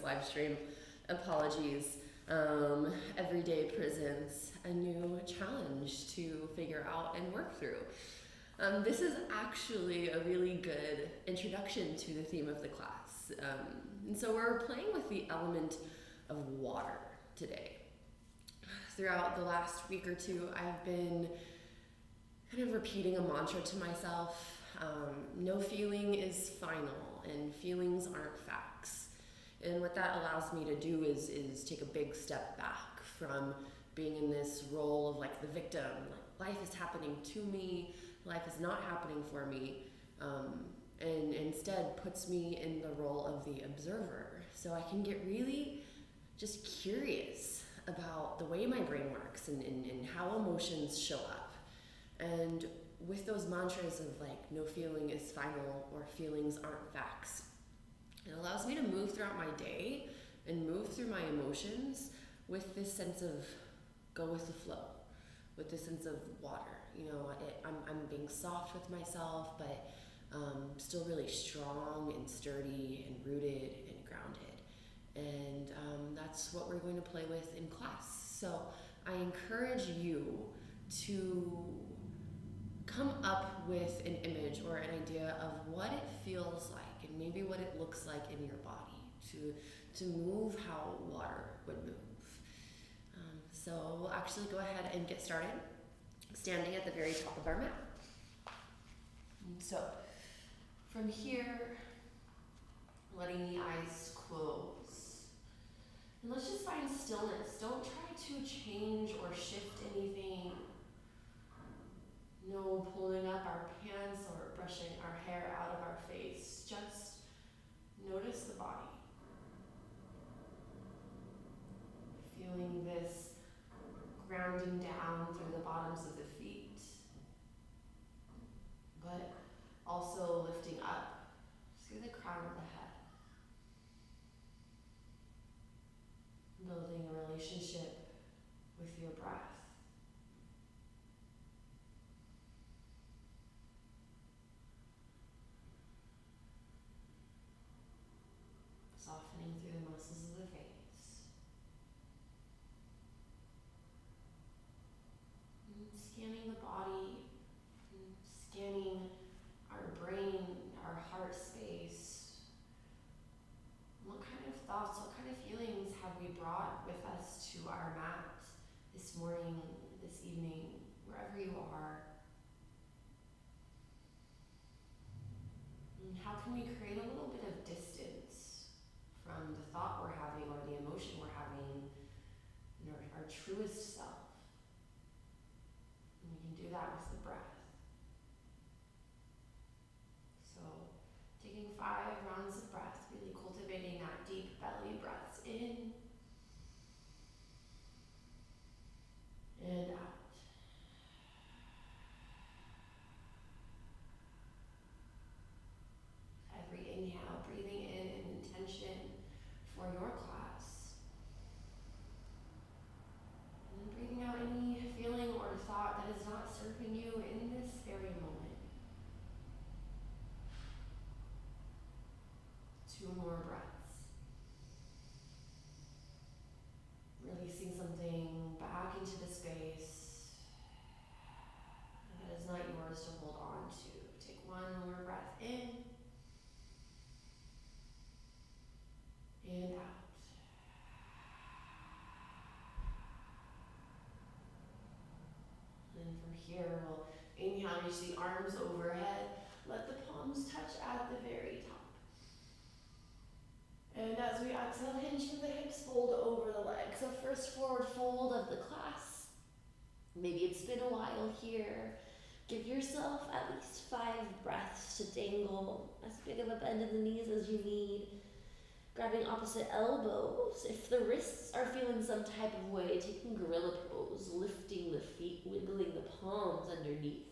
live stream. Apologies. Every day presents a new challenge to figure out and work through. This is actually a really good introduction to the theme of the class. And so we're playing with the element of water today. Throughout the last week or two, I've been kind of repeating a mantra to myself. No feeling is final, and feelings aren't facts. And what that allows me to do is take a big step back from being in this role of like the victim, like life is happening to me, life is not happening for me, and instead puts me in the role of the observer. So I can get really just curious about the way my brain works and how emotions show up. And with those mantras of like, no feeling is final or feelings aren't facts, it allows me to move throughout my day and move through my emotions with this sense of go with the flow, with this sense of water. You know, I'm being soft with myself, but still really strong and sturdy and rooted and grounded. And that's what we're going to play with in class. So I encourage you to come up with an image or an idea of what it feels like and maybe what it looks like in your body to move how water would move. So we'll actually go ahead and get started, standing at the very top of our mat. So from here, letting the eyes close. And let's just find stillness. Don't try to change or shift anything. No pulling up our pants or brushing our hair out of our face. Just notice the body. Feeling this grounding down through the bottoms of the feet, but also lifting up through the crown of the head. Building a relationship with your breath. Softening through the muscles of the face. And scanning the body, scanning our brain, our heart space. What kind of thoughts, what kind of feelings have we brought with us to our mat this morning, this evening, wherever you are? And how can we create a little bit of distance from the thought we're having or the emotion we're having in our truest self? And we can do that with the breath. So taking 5 rounds of breath, really cultivating that deep belly breaths in and out. Every inhale, breathing in an intention for your class. And then breathing out any feeling or thought that is not serving you in this very moment. 2 more breaths. Releasing something back into the space that is not yours to hold on to. Take 1 more breath in and out. And from here, we'll inhale, reach the arms overhead. Let the palms touch at the very top. And as we exhale, hinge from the hips, fold over the legs. So first forward fold of the class. Maybe it's been a while here. Give yourself at least 5 breaths to dangle as big of a bend in the knees as you need. Grabbing opposite elbows. If the wrists are feeling some type of way, taking gorilla pose, lifting the feet, wiggling the palms underneath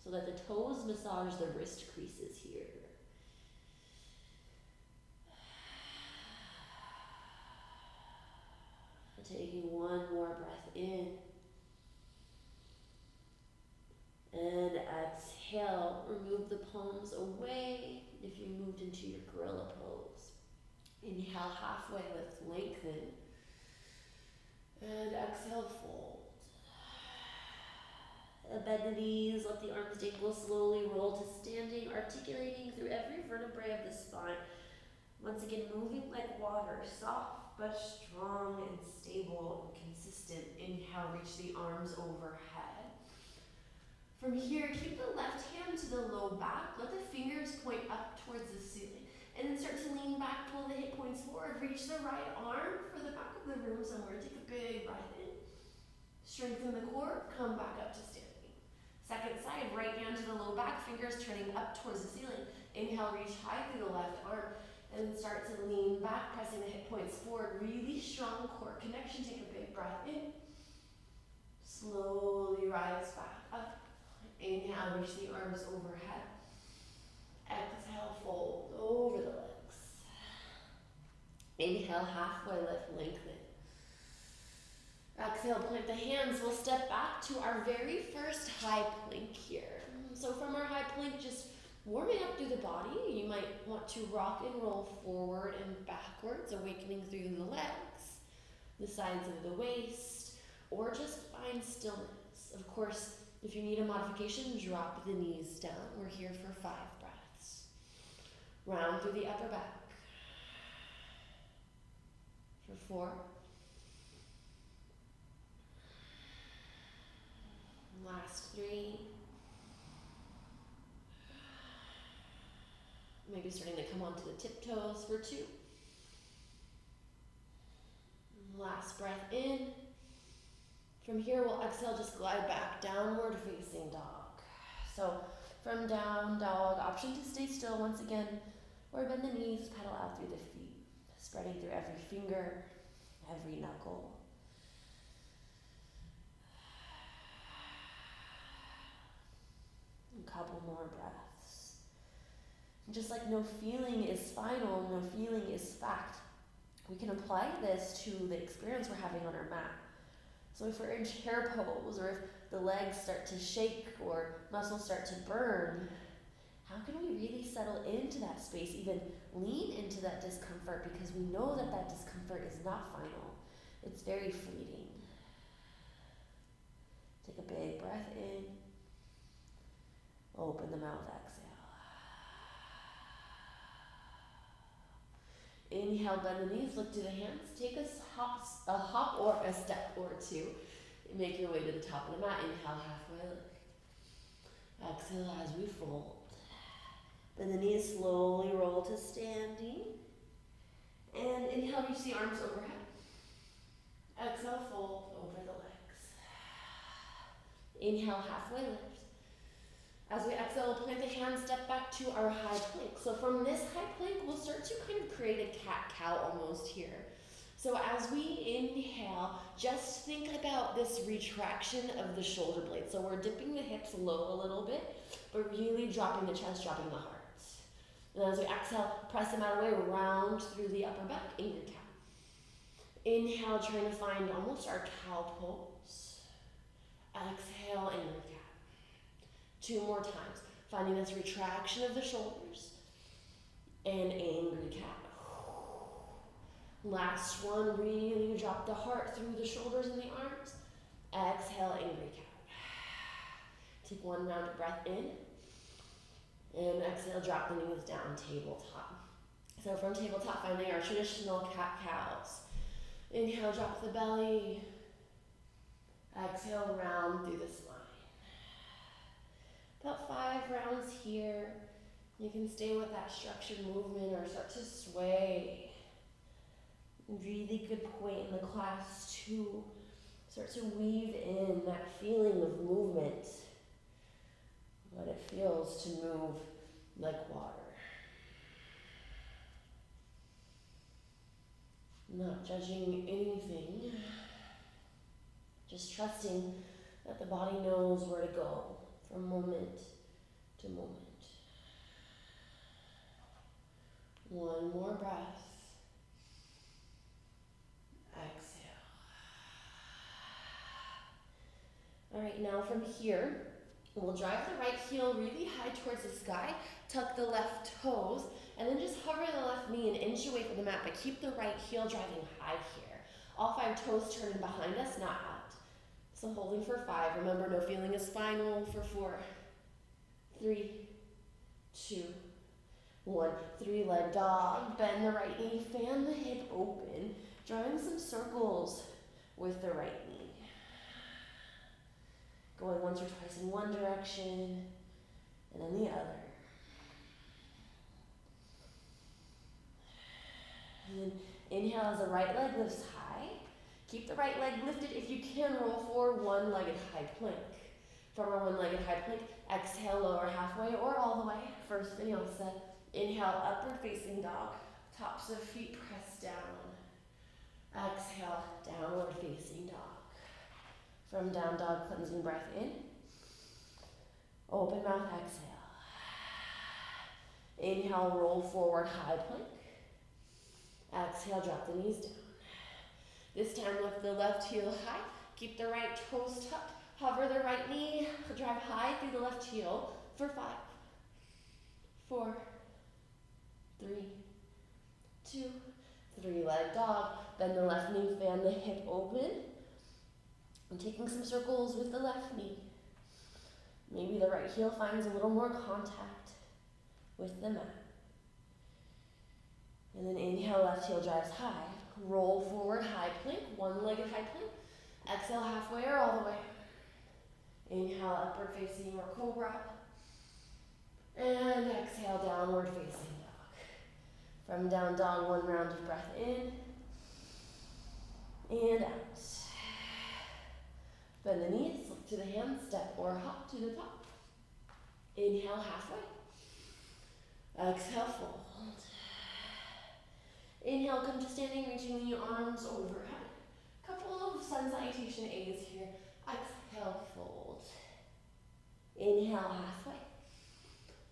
so that the toes massage the wrist creases here. Taking 1 more breath in. And exhale, remove the palms away if you moved into your gorilla pose. Inhale, halfway lift, lengthen. And exhale, fold. Bend the knees, let the arms dangle, slowly roll to standing, articulating through every vertebrae of the spine. Once again, moving like water, soft but strong and stable and consistent. Inhale, reach the arms overhead. From here, keep the left hand to the low back. Let the fingers point up towards the ceiling. And then start to lean back, pull the hip points forward. Reach the right arm for the back of the room somewhere. Take a big breath in. Strengthen the core, come back up to standing. Second side, right hand to the low back, fingers turning up towards the ceiling. Inhale, reach high through the left arm. And then start to lean back, pressing the hip points forward. Really strong core connection. Take a big breath in. Slowly rise back up. Inhale, reach the arms overhead. Exhale, fold over the legs. Inhale, halfway lift, lengthen. Exhale, plant the hands. We'll step back to our very first high plank here. So from our high plank, just warming up through the body. You might want to rock and roll forward and backwards, awakening through the legs, the sides of the waist, or just find stillness. Of course, if you need a modification, drop the knees down. We're here for 5 breaths. Round through the upper back. For 4. Last 3. Maybe starting to come onto the tiptoes for 2. Last breath in. From here, we'll exhale, just glide back, downward facing dog. So from down dog, option to stay still once again, or bend the knees, pedal out through the feet, spreading through every finger, every knuckle. A couple more breaths. Just like no feeling is final, no feeling is fact, we can apply this to the experience we're having on our mat. So if we're in chair pose, or if the legs start to shake or muscles start to burn, how can we really settle into that space, even lean into that discomfort, because we know that that discomfort is not final. It's very fleeting. Take a big breath in. Open the mouth, exhale. Inhale, bend the knees, look to the hands. Take a hop or a step or 2. Make your way to the top of the mat. Inhale, halfway lift. Exhale as we fold. Bend the knees, slowly roll to standing. And inhale, reach the arms overhead. Exhale, fold over the legs. Inhale, halfway lift. As we exhale, plant the hands, step back to our high plank. So from this high plank, we'll start to kind of create a cat-cow almost here. So as we inhale, just think about this retraction of the shoulder blades. So we're dipping the hips low a little bit, but really dropping the chest, dropping the heart. And as we exhale, press them out of the way, round through the upper back, angry cat. Inhale, trying to find almost our cow pose. Exhale, angry cat. 2 more times, finding this retraction of the shoulders, and angry cat. Last one, really drop the heart through the shoulders and the arms. Exhale, angry cat. Take 1 round of breath in, and exhale, drop the knees down, tabletop. So from tabletop, finding our traditional cat-cows. Inhale, drop the belly. Exhale, round through the spine. About 5 rounds here. You can stay with that structured movement or start to sway. Really good point in the class to start to weave in that feeling of movement. What it feels to move like water. Not judging anything. Just trusting that the body knows where to go. From moment to moment. 1 more breath. Exhale. All right, now from here, We'll drive the right heel really high towards the sky, tuck the left toes, and then just hover the left knee and inch away from the mat, but keep the right heel driving high here. All 5 toes turning behind us, not out. So holding for 5. Remember, no feeling is final for 4, 3, 2, 1. 3-leg dog. Bend the right knee, fan the hip open, drawing some circles with the right knee. Going once or twice in one direction and then the other. And then inhale as the right leg lifts high. Keep the right leg lifted. If you can, roll forward, one-legged high plank. From our one-legged high plank, exhale, lower halfway or all the way. First vinyasa. Inhale, upward facing dog. Tops of feet press down. Exhale, downward facing dog. From down dog, cleansing breath in. Open mouth, exhale. Inhale, roll forward, high plank. Exhale, drop the knees down. This time, lift the left heel high. Keep the right toes tucked. Hover the right knee. Drive high through the left heel for 5, 4, 3, 2, 3-leg dog. Bend the left knee, fan the hip open. I'm taking some circles with the left knee. Maybe the right heel finds a little more contact with the mat. And then inhale, left heel drives high. Roll forward, high plank, one-legged high plank. Exhale, halfway or all the way. Inhale, upward facing or cobra. And exhale, downward facing dog. From down dog, 1 round of breath in and out. Bend the knees, look to the hands, step or hop to the top. Inhale, halfway. Exhale, fold. Inhale, come to standing, reaching the arms overhead. Couple of sun salutation A's here. Exhale, fold. Inhale, halfway.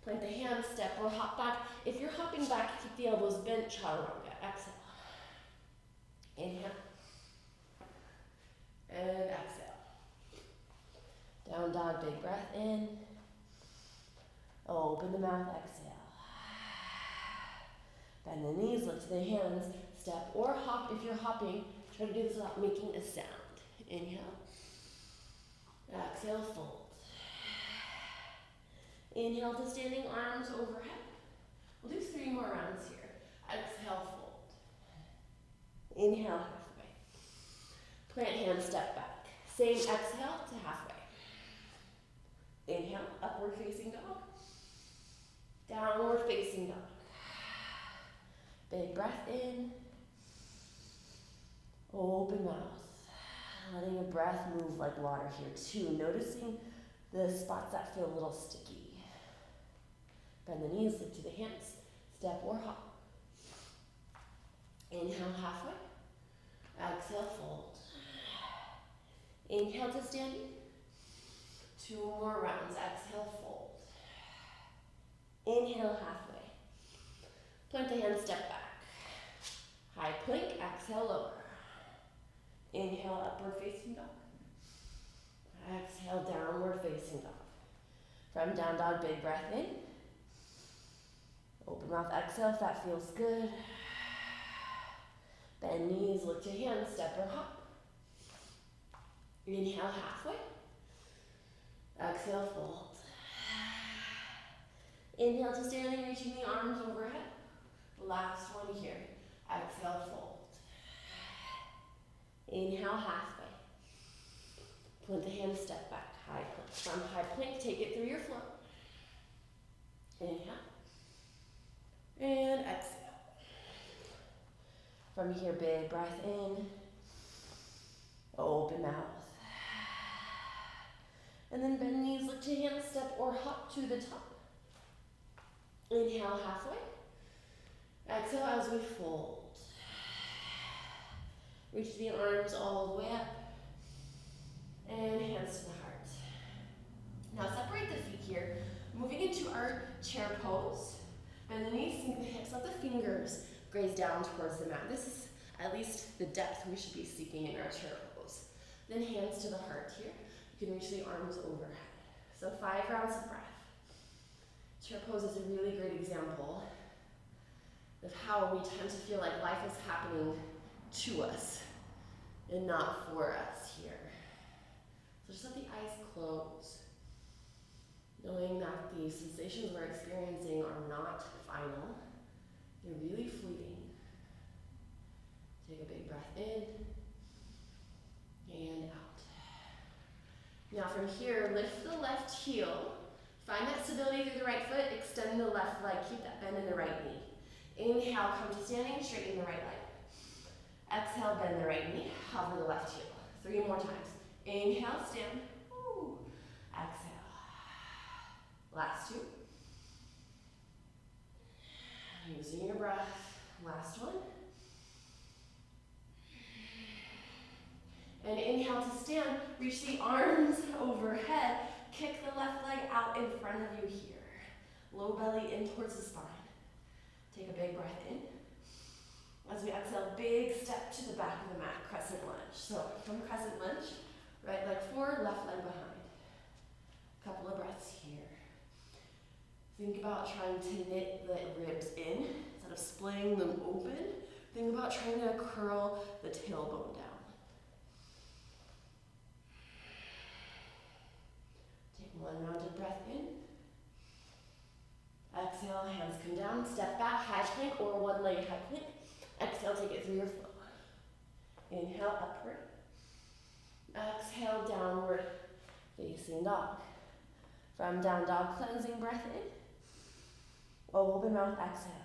Plant the hands, step or hop back. If you're hopping back, keep the elbows bent, chaturanga. Exhale. Inhale. And exhale. Down dog, big breath in. Open the mouth, exhale. Bend the knees, look to the hands, step or hop. If you're hopping, try to do this without making a sound. Inhale. Exhale, fold. Inhale to standing, arms overhead. We'll do 3 more rounds here. Exhale, fold. Inhale, halfway. Plant hands, step back. Same exhale to halfway. Inhale, upward facing dog. Downward facing dog. Big breath in. Open mouth. Letting your breath move like water here too. Noticing the spots that feel a little sticky. Bend the knees, look to the hands. Step or hop. Inhale, halfway. Exhale, fold. Inhale to standing. 2 more rounds. Exhale, fold. Inhale, halfway. Plant the hands, step back. High plank, exhale, lower. Inhale, upward facing dog. Exhale, downward facing dog. From down dog, big breath in. Open mouth, exhale if that feels good. Bend knees, look to hands, step or hop. Inhale, halfway. Exhale, fold. Inhale to standing, reaching the arms overhead. Last one here. Exhale, fold. Inhale, halfway. Plant the hands, step back. High plank. From high plank, take it through your flow. Inhale. And exhale. From here, big breath in. Open mouth. And then bend knees, look to hands, step or hop to the top. Inhale, halfway. Exhale as we fold. Reach the arms all the way up. And hands to the heart. Now separate the feet here. Moving into our chair pose. Bend the knees, sink the hips, let the fingers graze down towards the mat. This is at least the depth we should be seeking in our chair pose. Then hands to the heart here. You can reach the arms overhead. So 5 rounds of breath. Chair pose is a really great example of how we tend to feel like life is happening to us and not for us here. So just let the eyes close, knowing that the sensations we're experiencing are not final. They're really fleeting. Take a big breath in and out. Now from here, lift the left heel. Find that stability through the right foot. Extend the left leg. Keep that bend in the right knee. Inhale, come to standing, straighten the right leg. Exhale, bend the right knee. Hover the left heel. 3 more times. Inhale, stand. Woo. Exhale. Last 2. Using your breath. Last one. And inhale to stand. Reach the arms overhead. Kick the left leg out in front of you here. Low belly in towards the spine. Take a big breath in. As we exhale, big step to the back of the mat, Crescent Lunge. So from Crescent Lunge, right leg forward, left leg behind. Couple of breaths here. Think about trying to knit the ribs in instead of splitting them open. Think about trying to curl the tailbone down. Take 1 rounded breath in. Exhale, hands come down, step back, high plank or 1-legged high plank. Exhale, take it through your flow. Inhale, upward. Exhale, downward facing dog. From down dog, cleansing breath in. Open mouth, exhale.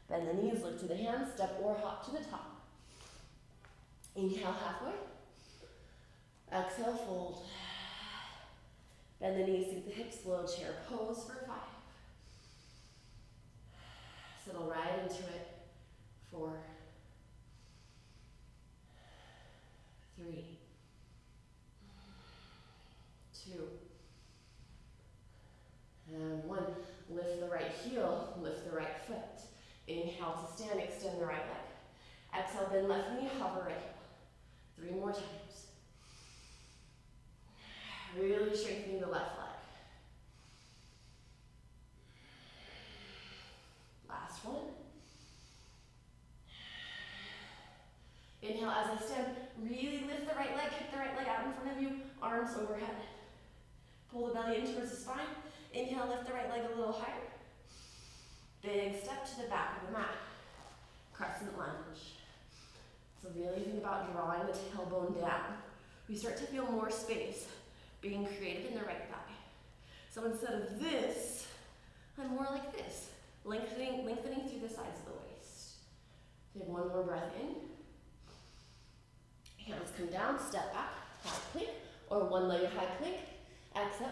Bend the knees, look to the hands, step or hop to the top. Inhale, halfway. Exhale, fold. Bend the knees, through the hips, low chair pose for 5. Settle right into it. 4, 3, 2, and 1. Lift the right heel, lift the right foot. Inhale to stand, extend the right leg. Exhale, bend left knee, hover right heel. 3 more times. Really strengthening the left leg. Last one. Inhale, as I stand, really lift the right leg, kick the right leg out in front of you, arms overhead. Pull the belly in towards the spine. Inhale, lift the right leg a little higher. Big step to the back of the mat. Crescent Lunge. So really think about drawing the tailbone down. We start to feel more space being created in the right thigh. So instead of this, I'm more like this, lengthening through the sides of the waist. Take 1 more breath in. Hands come down, step back, high plank, or 1-legged high plank. Exhale.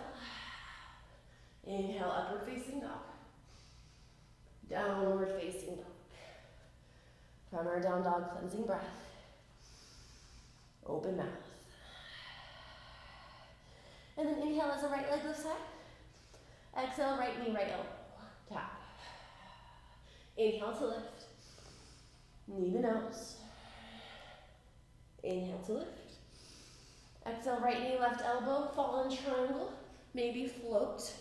Inhale, upward facing dog. Downward facing dog. From our down dog, cleansing breath. Open mouth. And then inhale as the right leg lifts high. Exhale, right knee, right elbow. Tap. Inhale to lift. Knee to nose. Inhale to lift. Exhale, right knee, left elbow, fall in triangle. Maybe float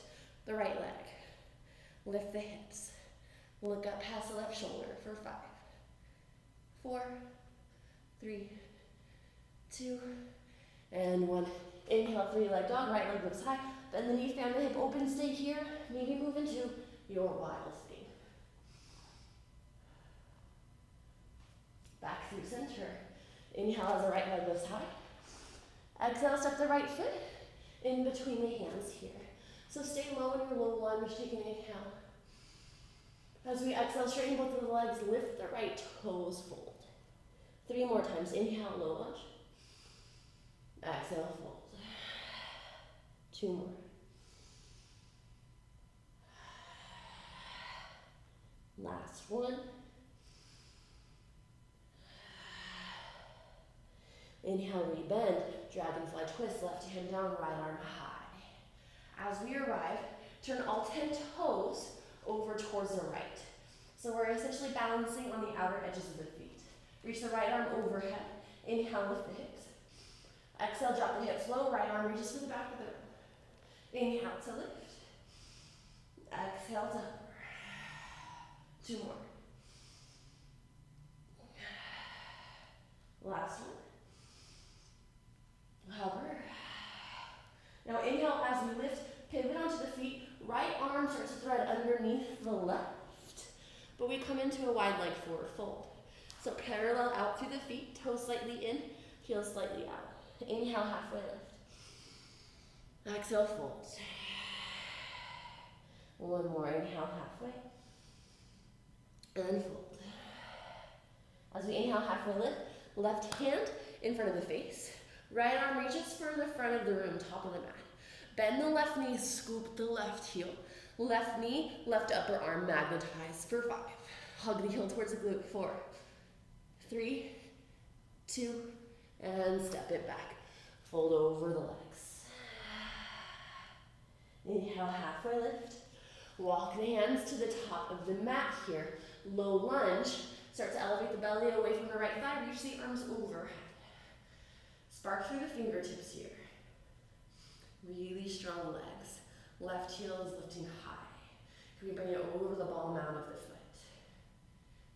the right leg. Lift the hips. Look up past the left shoulder for 5, 4, 3, 2, and 1. Inhale, 3-leg dog, right leg lifts high. Bend the knee, fan the hip open, stay here. Maybe move into your wild thing. Back through center. Inhale as the right leg lifts high. Exhale, step the right foot in between the hands here. So stay low in your low lunge, take an inhale. As we exhale, straighten both of the legs, lift the right toes, fold. 3 more times. Inhale, low lunge. Exhale, fold. 2 more. Last one. Inhale, rebend, dragonfly twist, left hand down, right arm high. As we arrive, turn all 10 toes over towards the right. So we're essentially balancing on the outer edges of the feet. Reach the right arm overhead. Inhale, lift the hips. Exhale, drop the hips low, right arm reaches to the back of the room. Inhale to lift. Exhale to hover. 2 more. Last one. Hover. Now inhale as we lift, pivot onto the feet. Right arm starts to thread underneath the left. But we come into a wide leg forward fold. So parallel out through the feet, toes slightly in, heels slightly out. Inhale, halfway lift. Exhale, fold. One more, inhale, halfway. And fold. As we inhale, halfway lift, left hand in front of the face. Right arm reaches for the front of the room, top of the mat. Bend the left knee, scoop the left heel. Left knee, left upper arm, magnetize for 5. Hug the heel towards the glute, 4, 3, 2, and step it back. Fold over the legs. Inhale, halfway lift. Walk the hands to the top of the mat here. Low lunge. Start to elevate the belly away from the right thigh. Reach the arms overhead. Spark through the fingertips here. Really strong legs. Left heel is lifting high. Can we bring it over the ball mound of the foot?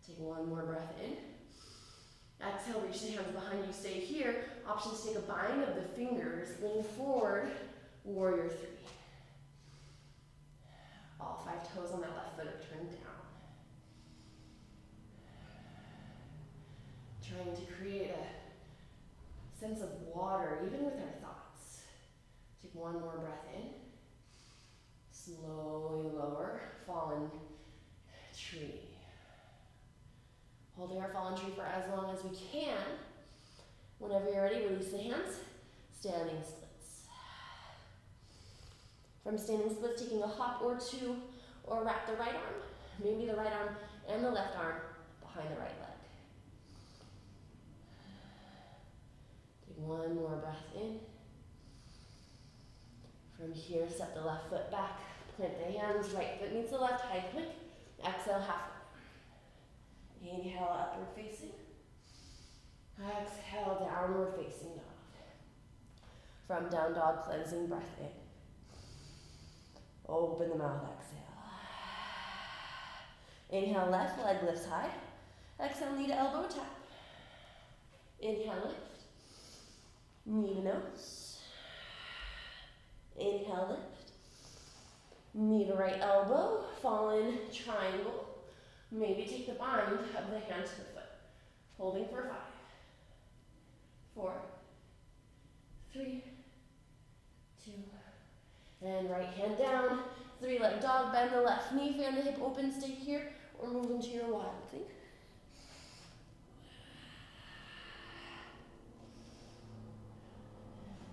Take one more breath in. Exhale, reach the hands behind you, stay here. Option to take a bind of the fingers, lean forward, warrior 3. All 5 toes on that left foot are turned down. Trying to create a sense of water, even with our thoughts. Take one more breath in. Slowly lower, fallen tree. Holding our fallen tree for as long as we can. Whenever you're ready, release the hands. Standing splits. From standing splits, taking a hop or 2, or wrap the right arm, maybe the right arm and the left arm behind the right leg. Take one more breath in. From here, step the left foot back, plant the hands, right foot meets the left, high plank. Exhale, halfway. Inhale, upward facing. Exhale, downward facing dog. From down dog, cleansing breath in. Open the mouth, exhale. Inhale, left leg lifts high. Exhale, knee to elbow tap. Inhale, lift. Knee to nose. Inhale, lift. Knee to right elbow, fallen triangle. Maybe take the bind of the hand to the foot. Holding for 5, 4, 3, 2, and right hand down. 3-leg dog, bend the left knee, fan the hip open, stay here, or move into your wild thing.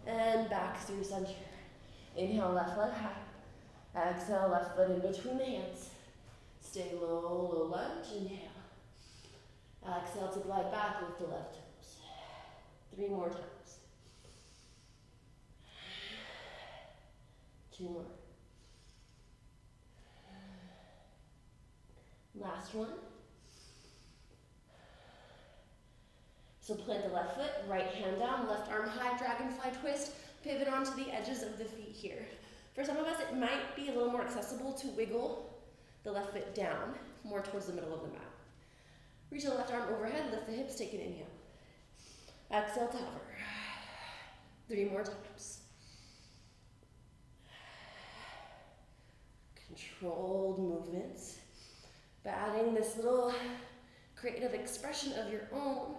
And back through center. Inhale, left leg high. Exhale, left foot in between the hands. Stay low, low lunge, inhale. Exhale to glide back with the left toes. 3 more times. 2 more. Last one. So plant the left foot, right hand down, left arm high, dragonfly twist, pivot onto the edges of the feet here. For some of us, it might be a little more accessible to wiggle the left foot down, more towards the middle of the mat. Reach the left arm overhead, lift the hips, take an inhale. Exhale to hover. 3 more times. Controlled movements. But adding this little creative expression of your own.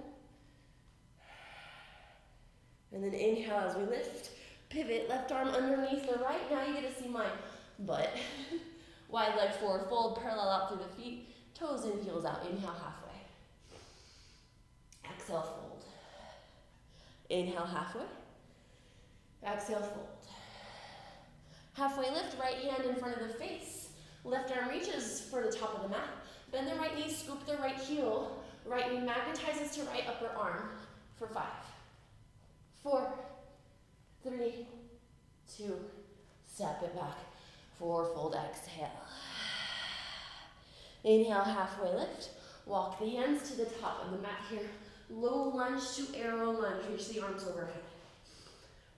And then inhale as we lift. Pivot, left arm underneath the right. Now you get to see my butt. Wide leg forward fold, parallel out through the feet. Toes in, heels out. Inhale, halfway. Exhale, fold. Inhale, halfway. Exhale, fold. Halfway lift, right hand in front of the face. Left arm reaches for the top of the mat. Bend the right knee, scoop the right heel. Right knee magnetizes to right upper arm for 5, 4, 3, 2, step it back. 4, fold, exhale. Inhale, halfway lift. Walk the hands to the top of the mat here. Low lunge to arrow lunge. Reach the arms overhead.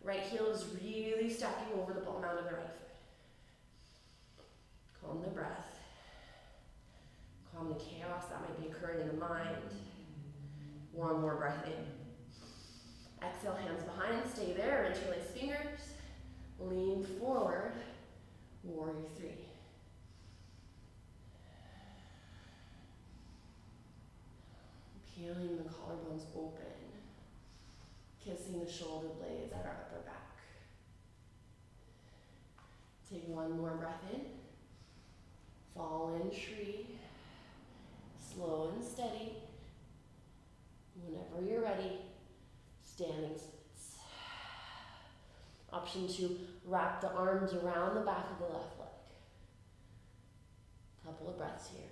Right heel is really stacking over the ball mound of the right foot. collarbones open, kissing the shoulder blades at our upper back. Take one more breath in. Fallen tree. Slow and steady. Whenever you're ready, standing splits. Option 2, wrap the arms around the back of the left leg. Couple of breaths here.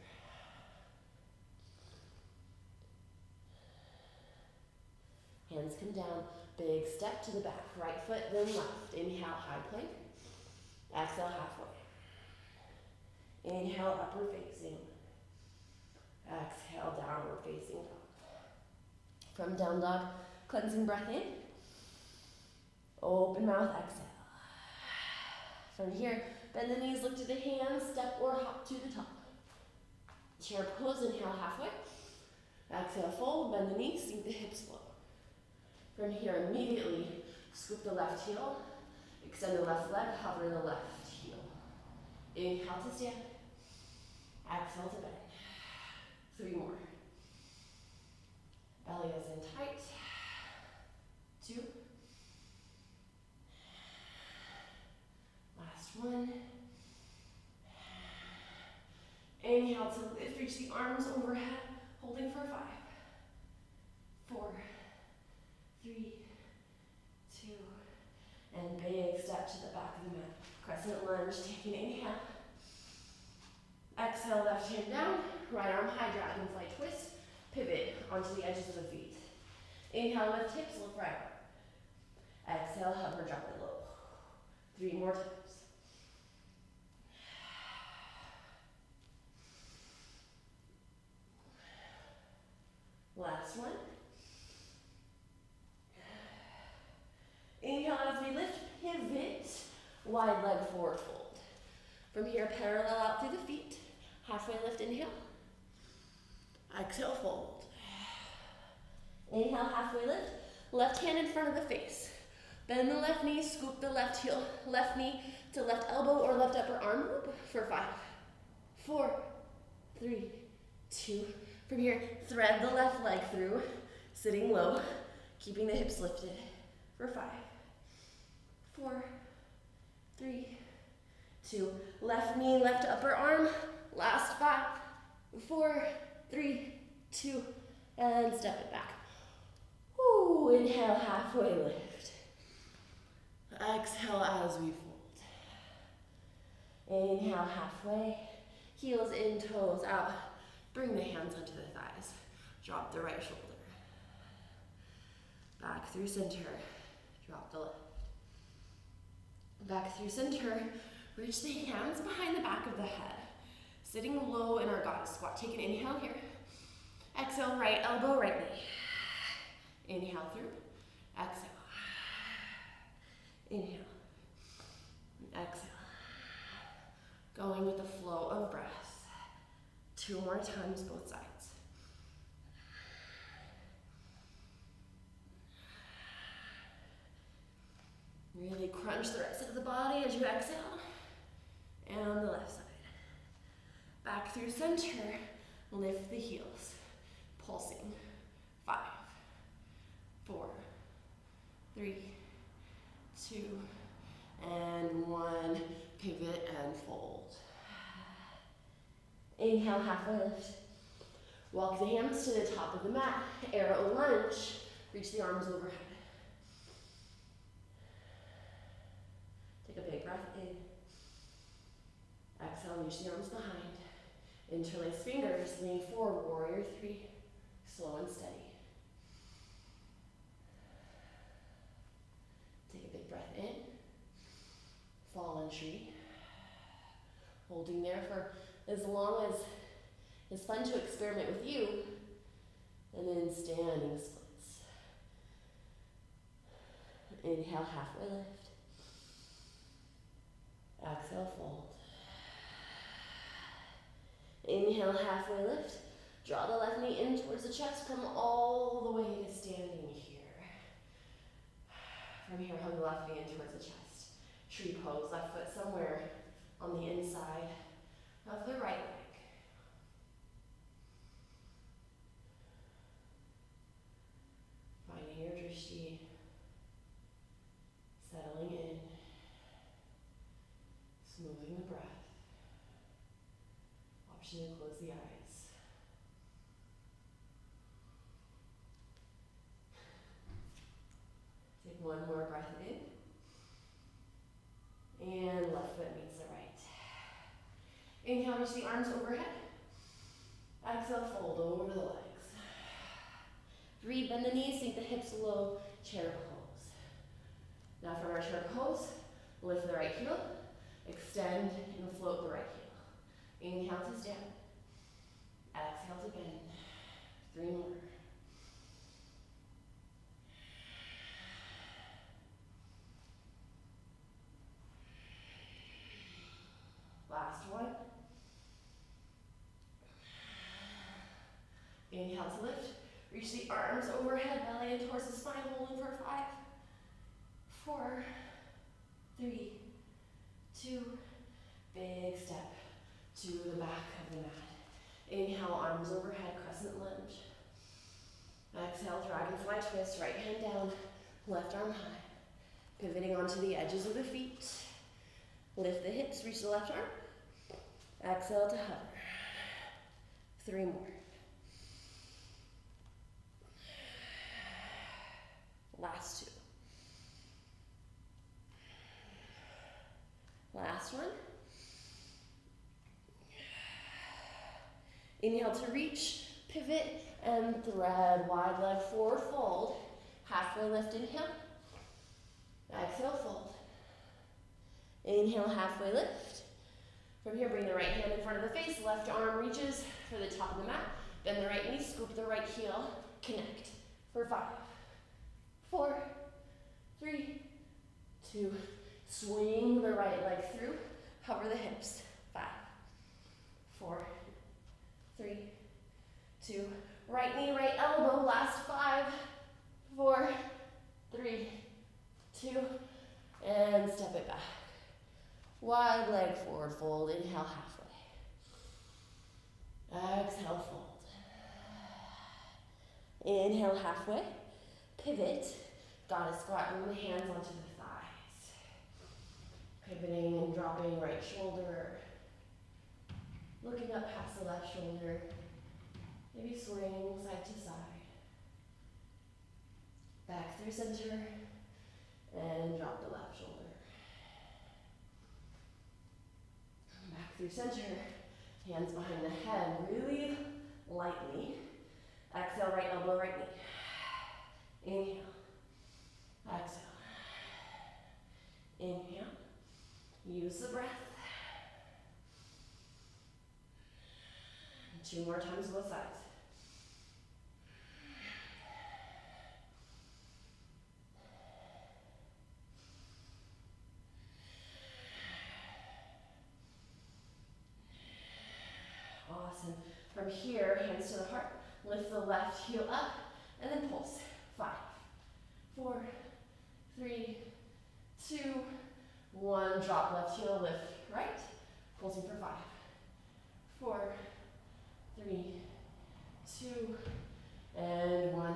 Hands come down, big step to the back. Right foot, then left. Inhale, high plank. Exhale, halfway. Inhale, upper facing. Exhale, downward facing dog. From down dog, cleansing breath in. Open mouth, exhale. From here, bend the knees, look to the hands, step or hop to the top. Chair pose, inhale halfway. Exhale, fold, bend the knees, sink the hips low. From here, immediately scoop the left heel, extend the left leg, hover the left heel. Inhale to stand. Exhale to bend. 3 more. Belly is in tight. 2. Last one. Inhale to lift, reach the arms overhead, holding for 5, 4, 3, 2, and big step to the back of the mat. Crescent lunge, taking inhale. Exhale, left hand down, right arm high, dragonfly twist, pivot onto the edges of the feet. Inhale, lift hips, lift right arm. Exhale, hover, drop it low. 3 more times. Last one. Inhale as we lift, pivot, wide leg forward fold. From here, parallel out through the feet. Halfway lift, inhale. Exhale, fold. Inhale, halfway lift. Left hand in front of the face. Bend the left knee, scoop the left heel. Left knee to left elbow or left upper arm loop for 5, 4, 3, 2. From here, thread the left leg through, sitting low, keeping the hips lifted for 5, 4, 3, 2. Left knee, left upper arm. Last 5, 4, 3, 2, and step it back. Ooh, inhale, halfway lift. Exhale as we fold. Inhale, halfway. Heels in, toes out. Bring the hands onto the thighs. Drop the right shoulder. Back through center. Drop the left. Back through center. Reach the hands behind the back of the head. Sitting low in our goddess squat. Take an inhale here. Exhale, right elbow, right knee. Inhale through. Exhale. Inhale. Exhale. Going with the flow of breath. 2 more times, both sides. Really crunch the right side of the body as you exhale. And on the left side. Back through center. Lift the heels. Pulsing. 5, 4, 3, 2, and 1. Pivot and fold. Inhale, halfway lift. Walk the hands to the top of the mat. Arrow lunge. Reach the arms overhead. Take a big breath in. Exhale, reach the arms behind. Interlace fingers, lean forward, warrior 3. Slow and steady. Take a big breath in. Fallen tree. Holding there for as long as it's fun to experiment with you. And then standing splits. Inhale, halfway lift. Exhale, fold. Inhale, halfway lift. Draw the left knee in towards the chest. Come all the way to standing here. From here, hug the left knee in towards the chest. Tree pose, left foot somewhere on the inside of the right leg. Smoothing the breath. Option to close the eyes. Take one more breath in. And left foot meets the right. Inhale, reach the arms overhead. Exhale, fold over the legs. Breathe, bend the knees, sink the hips low, chair pose. Now from our chair pose, lift the right heel, extend and float the right heel. Inhale to stand. Exhale to bend. 3 more. Last one. Inhale to lift. Reach the arms overhead, belly in towards the spine, holding for 5, 4, 3, 2. Big step to the back of the mat. Inhale, arms overhead, crescent lunge. Exhale, dragonfly twist, right hand down, left arm high. Pivoting onto the edges of the feet. Lift the hips, reach the left arm. Exhale to hover. 3 more. Last 2. Last one. Inhale to reach, pivot, and thread. Wide leg forward fold. Halfway lift, inhale. Exhale, fold. Inhale, halfway lift. From here, bring the right hand in front of the face. Left arm reaches for the top of the mat. Bend the right knee, scoop the right heel. Connect for 5, 4, 3, 2. Swing the right leg through. Hover the hips. 5, 4, 3, 2. Right knee, right elbow. Last 5, 4, 3, 2. And step it back. Wide leg forward fold. Inhale halfway. Exhale, fold. Inhale halfway. Pivot. Goddess squat. Bring the hands onto the thighs. Pivoting and dropping right shoulder. Looking up past the left shoulder. Maybe swing side to side. Back through center. And drop the left shoulder. Back through center. Hands behind the head. Really lightly. Exhale, right elbow, right knee. Inhale. Exhale. Inhale. Use the breath. 2 more times, both sides. Awesome. From here, hands to the heart. Lift the left heel up and then pulse. 5, 4, 3, 2, 1. Drop left heel, lift right. Pulsing for 5, 4, 3, 2, and 1.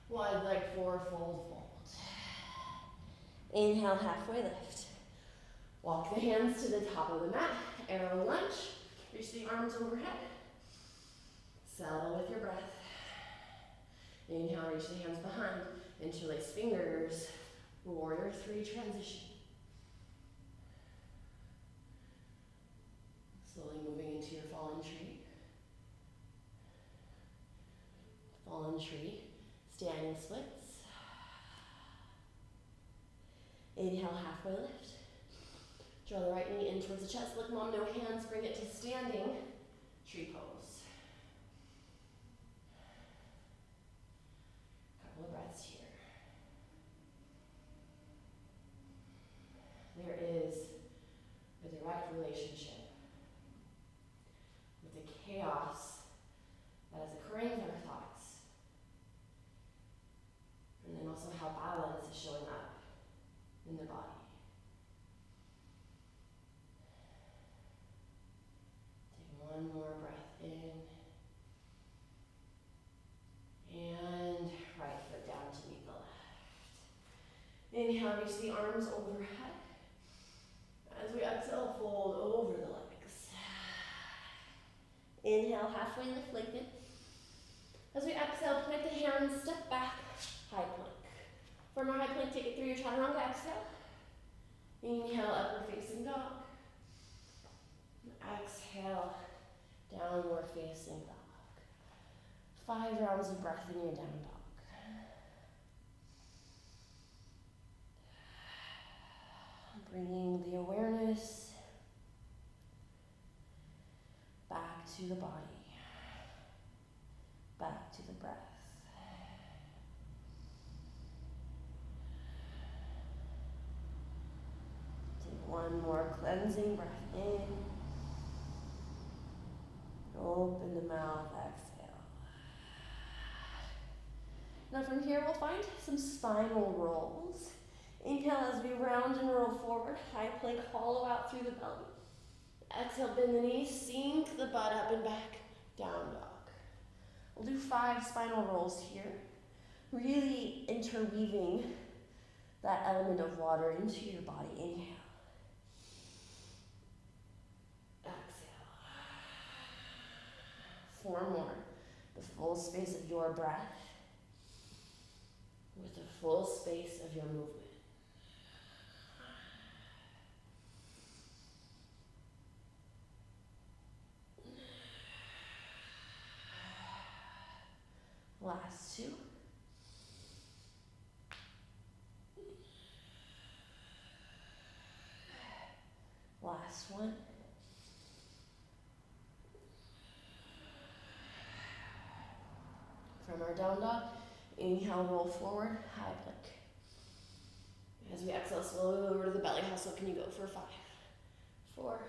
Wide leg forward, fold, fold. Inhale, halfway lift. Walk the hands to the top of the mat. Arrow lunge. Reach the arms overhead. Settle with your breath. Inhale, reach the hands behind. Interlace fingers. Warrior 3 transition. Slowly moving into your fallen tree. Fallen tree. Standing splits. Inhale, halfway lift. Draw the right knee in towards the chest. Look, mom, no hands. Bring it to standing tree pose. Couple of breaths here. There is a direct relationship with the chaos that is occurring with our thoughts, and then also how balance is showing up in the body. Take one more breath in, and right foot down to meet the left. Inhale, reach the arms overhead. As we exhale, fold inhale, halfway lift, lengthen. As we exhale, plant the hands, step back, high plank. From our high plank, take it through your chaturanga, exhale. Inhale, upward facing dog. Exhale, downward facing dog. 5 rounds of breath in your down dog. Bringing the awareness back to the body, back to the breath. Take one more cleansing breath in. Open the mouth, exhale. Now from here we'll find some spinal rolls. Inhale as we round and roll forward, high plank, hollow out through the belly. Exhale, bend the knees, sink the butt up and back, down dog. We'll do 5 spinal rolls here, really interweaving that element of water into your body. Inhale. Exhale. 4 more. The full space of your breath with the full space of your movement. Last 2. Last 1. From our down dog, inhale, roll forward, high plank. As we exhale, slowly over to the belly hustle. Can you go for 5, 4,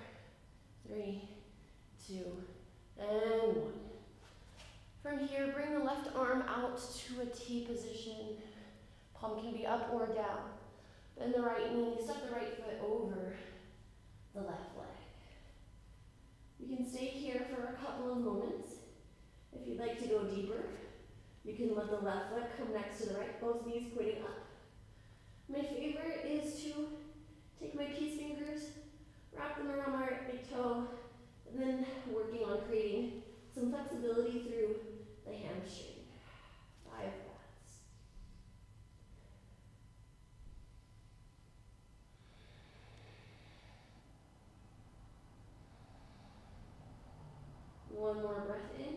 3, 2, and 1. From here, bring the left arm out to a T position. Palm can be up or down. Bend the right knee, step the right foot over the left leg. You can stay here for a couple of moments. If you'd like to go deeper, you can let the left leg come next to the right, both knees pointing up. My favorite is to take my peace fingers, wrap them around my right big toe, and then working on creating some flexibility through the hamstring. 5 breaths. One more breath in.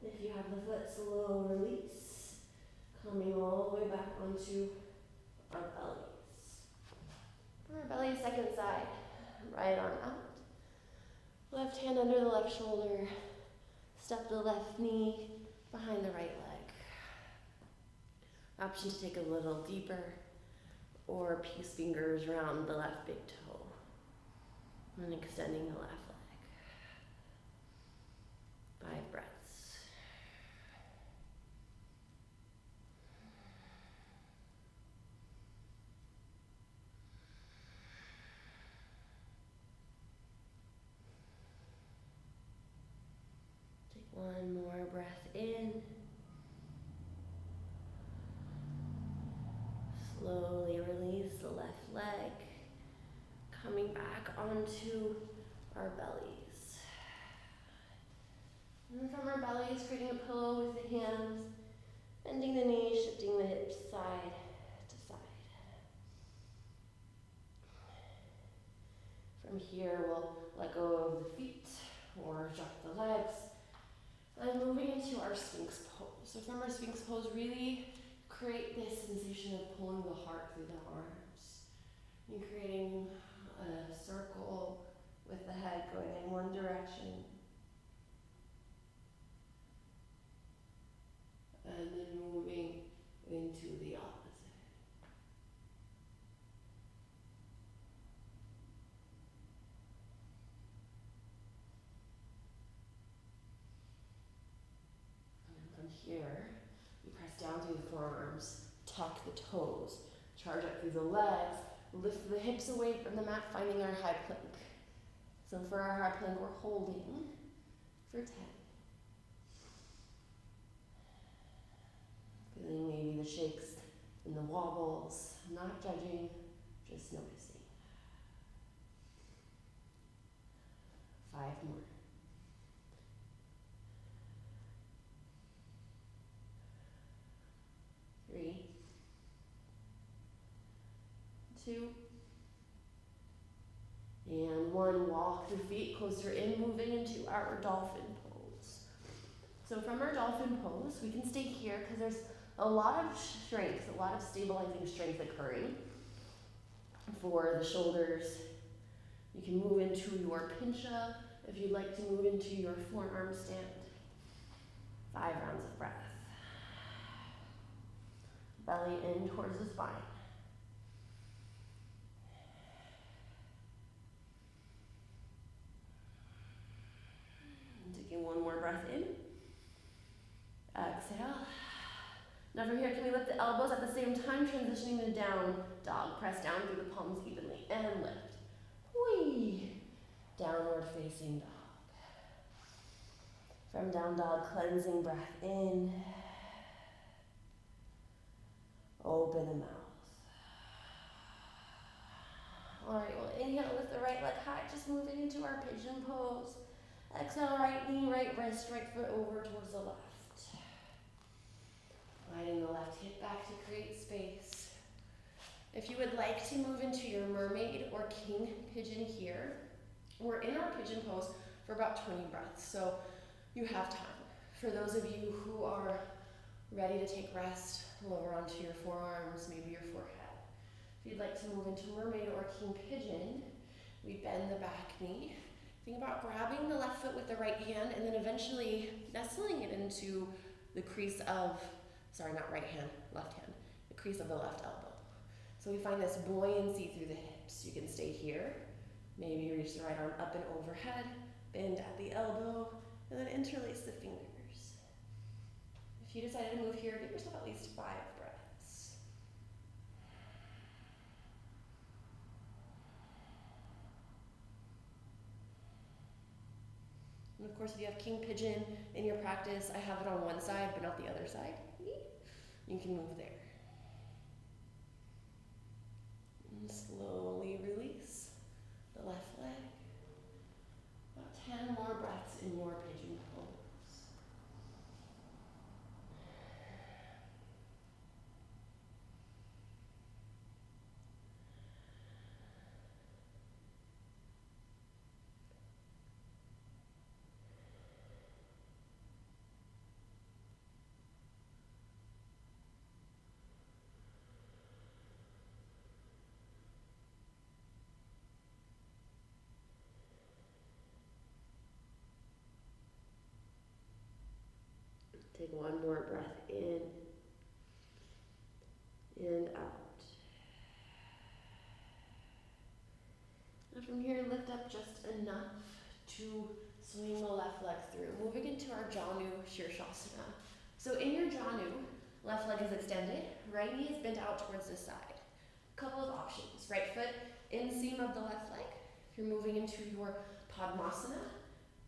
If you have the foot, slow release. Coming all the way back onto our bellies. From our belly, second side. Right arm out. Left hand under the left shoulder. Step the left knee behind the right leg. Option to take a little deeper, or peace fingers around the left big toe. And extending the left leg. 5 breaths. One more breath in. Slowly release the left leg. Coming back onto our bellies. And from our bellies, creating a pillow with the hands, bending the knees, shifting the hips side to side. From here, we'll let go of the feet or drop the legs. And moving into our Sphinx Pose. So from our Sphinx Pose, really create this sensation of pulling the heart through the arms. And creating a circle with the head going in one direction. And then moving into the opposite. Here, we press down through the forearms, tuck the toes, charge up through the legs, lift the hips away from the mat, finding our high plank. So for our high plank, we're holding for 10. Feeling maybe the shakes and the wobbles, not judging, just noticing. 5 more. 2, and 1. Walk the feet closer in, moving into our Dolphin Pose. So from our Dolphin Pose, we can stay here because there's a lot of strength, a lot of stabilizing strength occurring for the shoulders. You can move into your pincha if you'd like to move into your forearm stand. 5 rounds of breath. Belly in towards the spine. Taking 1 more breath in. Exhale. Now from here, can we lift the elbows at the same time, transitioning to down dog. Press down through the palms evenly and lift. Whee! Downward facing dog. From down dog, cleansing breath in. Open the mouth. Alright, we'll inhale, lift the right leg high, just moving into our Pigeon Pose. Exhale, right knee, right wrist, right foot over towards the left. Sliding the left hip back to create space. If you would like to move into your mermaid or king pigeon here, we're in our Pigeon Pose for about 20 breaths, so you have time. For those of you who are ready to take rest, lower onto your forearms, maybe your forehead. If you'd like to move into mermaid or king pigeon, we bend the back knee. Think about grabbing the left foot with the right hand and then eventually nestling it into the crease of, left hand, the crease of the left elbow. So we find this buoyancy through the hips. You can stay here, maybe reach the right arm up and overhead, bend at the elbow, and then interlace the fingers. If you decided to move here, give yourself at least 5 breaths. And of course, if you have king pigeon in your practice, I have it on one side, but not the other side. You can move there. And slowly release the left leg. About 10 more breaths in your Pigeon Pose. Take 1 more breath in and out. Now from here, lift up just enough to swing the left leg through. Moving into our Janu Shirshasana. So in your Janu, left leg is extended, right knee is bent out towards the side. Couple of options. Right foot inseam of the left leg. If you're moving into your Padmasana,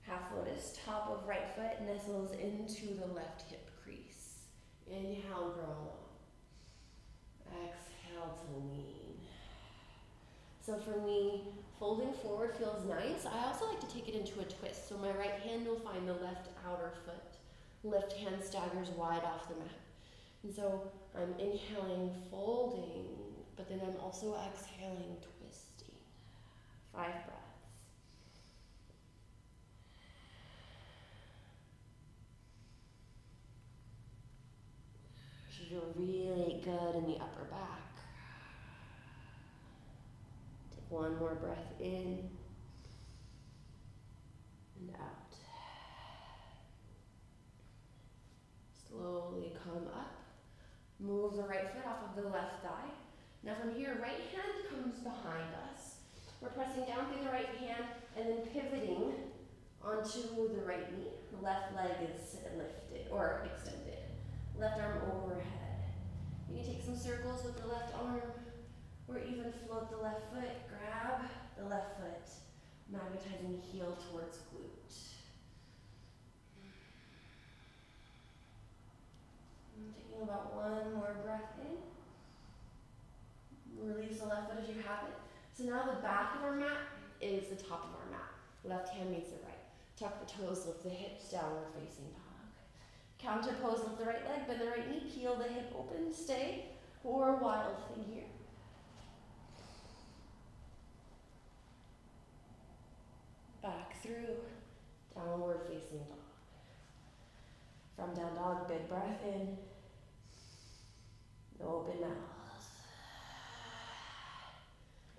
half lotus, top of right foot nestles into the left hip crease. Inhale, grow long. Exhale to lean. So for me, folding forward feels nice. I also like to take it into a twist. So my right hand will find the left outer foot. Left hand staggers wide off the mat. And so I'm inhaling, folding, but then I'm also exhaling, twisting. 5 breaths. Should feel really good in the upper back. Take 1 more breath in and out. Slowly come up. Move the right foot off of the left thigh. Now from here, right hand comes behind us. We're pressing down through the right hand and then pivoting onto the right knee. The left leg is lifted or extended. Left arm overhead. You can take some circles with the left arm or even float the left foot. Grab the left foot, magnetizing heel towards glute. Taking about 1 more breath in. Release the left foot if you have it. So now the back of our mat is the top of our mat. Left hand meets the right. Tuck the toes, lift the hips, downward facing dog. Counter pose, lift the right leg, bend the right knee, peel the hip open, stay, or wild thing here. back through downward facing dog. From down dog, big breath in. Open mouth.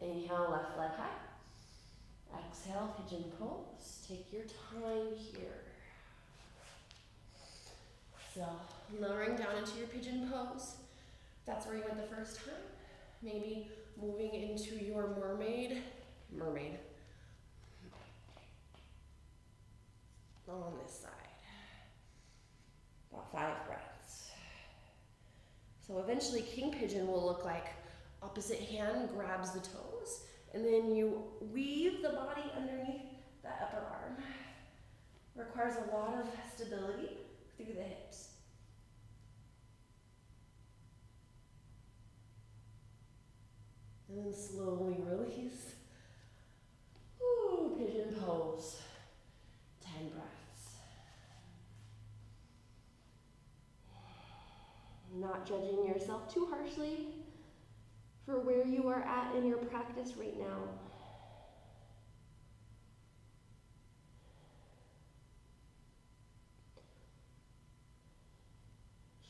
Inhale, left leg high. Exhale, pigeon pose. Take your time here. So, lowering down into your pigeon pose. That's where you went the first time. Maybe moving into your mermaid. On this side. About 5 breaths. So eventually king pigeon will look like opposite hand grabs the toes, and then you weave the body underneath that upper arm. Requires a lot of stability through the hips. And then slowly release. Ooh, pigeon pose. 10 breaths. Not judging yourself too harshly for where you are at in your practice right now.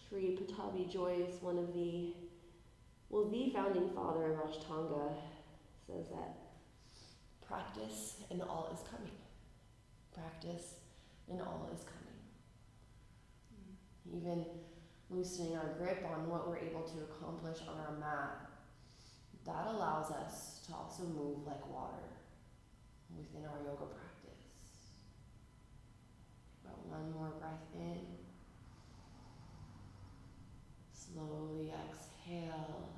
Sri Patabi Joyce, the founding father of Ashtanga, says that practice and all is coming. Practice and all is coming. Even loosening our grip on what we're able to accomplish on our mat, that allows us to also move like water within our yoga practice. About 1 more breath in. Slowly exhale.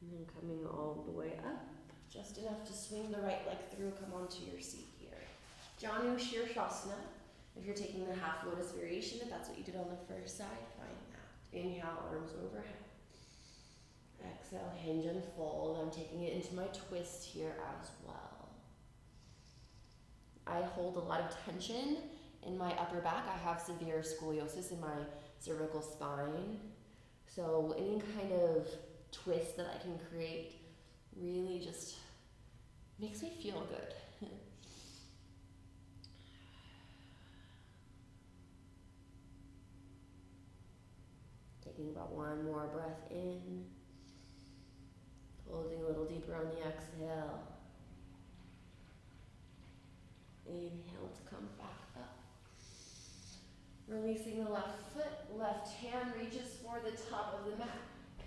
And then coming all the way up, just enough to swing the right leg through, come onto your seat here. Janu Shirshasana. If you're taking the half lotus variation, if that's what you did on the first side, find that. Inhale, arms overhead. Exhale, hinge and fold. I'm taking it into my twist here as well. I hold a lot of tension in my upper back. I have severe scoliosis in my cervical spine. So any kind of twist that I can create really just makes me feel good. Taking about 1 more breath in. Holding a little deeper on the exhale. Inhale to come back up. Releasing the left foot, left hand reaches for the top of the mat.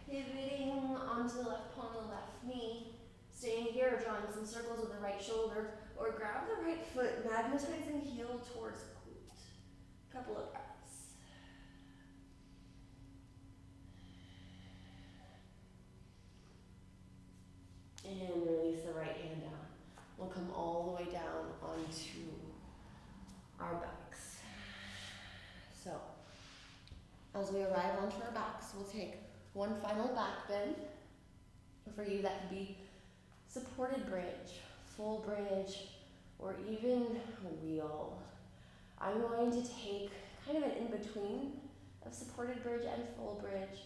Pivoting onto the left palm, the left knee. Staying here, drawing some circles with the right shoulder, or grab the right foot, magnetizing heel towards glute. Couple of breaths. And release the right hand down. We'll come all the way down onto our backs. So, as we arrive onto our backs, we'll take 1 final back bend. For you, that could be supported bridge, full bridge, or even a wheel. I'm going to take kind of an in-between of supported bridge and full bridge.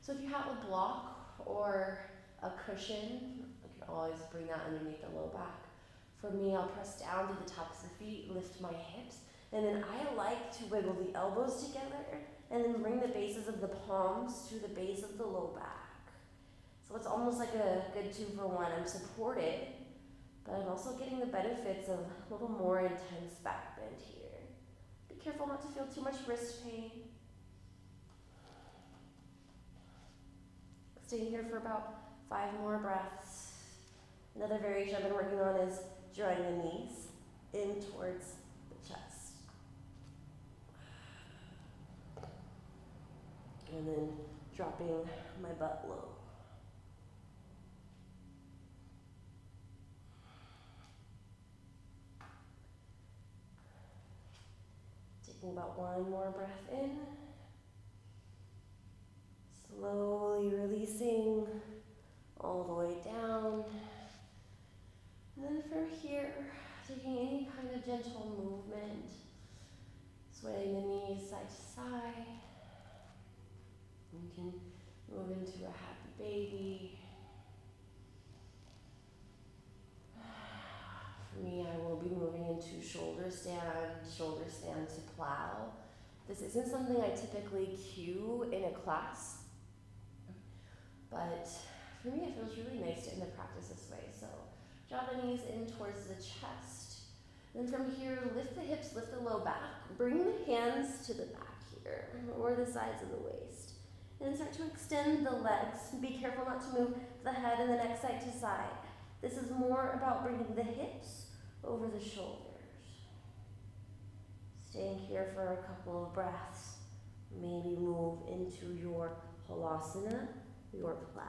So if you have a block or a cushion, you can always bring that underneath the low back. For me, I'll press down to the tops of the feet, lift my hips, and then I like to wiggle the elbows together and then bring the bases of the palms to the base of the low back. So it's almost like a good 2-for-1. I'm supported, but I'm also getting the benefits of a little more intense back bend here. Be careful not to feel too much wrist pain. Staying here for about 5 more breaths. Another variation I've been working on is drawing the knees in towards the chest. And then dropping my butt low. Taking about 1 more breath in. Slowly releasing all the way down. And then from here, taking any kind of gentle movement, swaying the knees side to side. You can move into a happy baby. plow. This isn't something I typically cue in a class, but for me it feels really nice to end the practice this way. So draw the knees in towards the chest. Then from here, lift the hips, lift the low back. Bring the hands to the back here, or the sides of the waist. And start to extend the legs. Be careful not to move the head and the neck side to side. This is more about bringing the hips over the shoulders. Staying here for a couple of breaths. Maybe move into your halasana, your plow.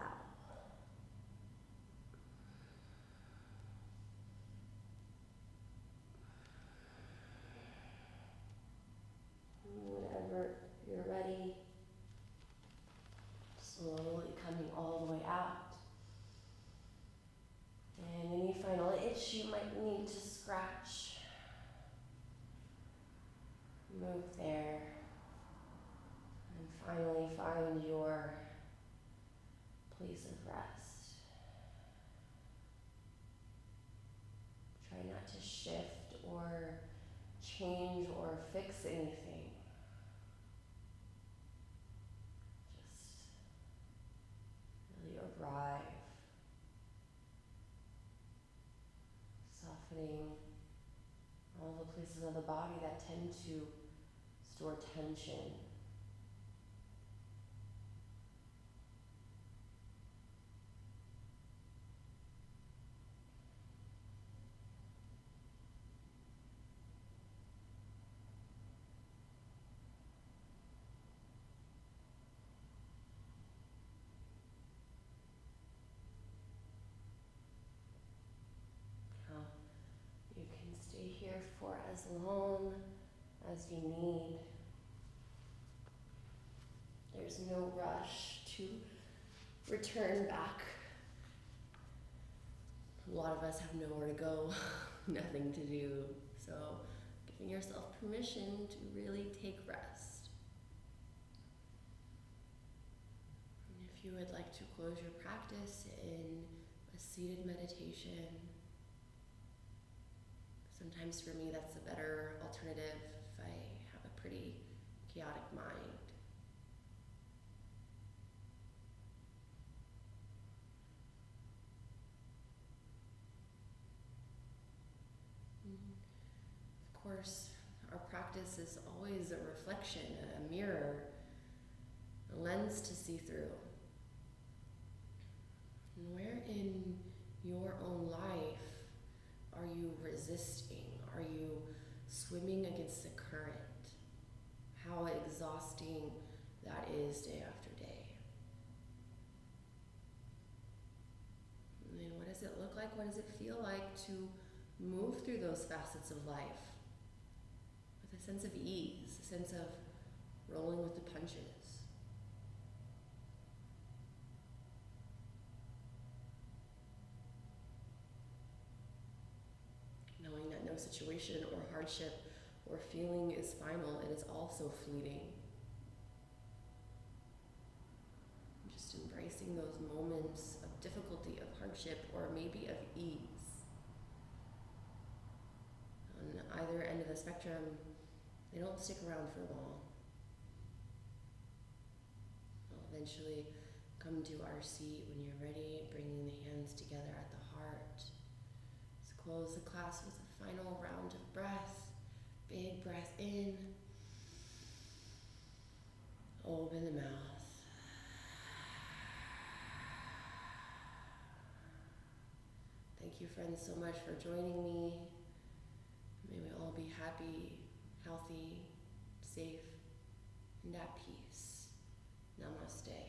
Whenever you're ready, slowly coming all the way out. And any final itch you might need to scratch, move there. And finally find your place of rest. Try not to shift or change or fix anything. Just really arrive. Softening all the places of the body that tend to store tension. You can stay here for as long as you need. There's no rush to return back. A lot of us have nowhere to go, nothing to do. So giving yourself permission to really take rest. And if you would like to close your practice in a seated meditation, sometimes for me that's a better alternative if I have a pretty chaotic mind. Of course, our practice is always a reflection, a mirror, a lens to see through. And where in your own life are you resisting? Are you swimming against the current? How exhausting that is day after day. And then what does it look like? What does it feel like to move through those facets of life with a sense of ease, a sense of rolling with the punches? Knowing that no situation or hardship or feeling is final, it is also fleeting. Just embracing those moments of difficulty, of hardship, or maybe of ease. On either end of the spectrum, they don't stick around for long. We'll eventually come to our seat when you're ready, bringing the hands together at the heart. Let's close the class with a final round of breath. Big breath in. Open the mouth. Thank you, friends, so much for joining me. May we all be happy, healthy, safe, and at peace. Namaste.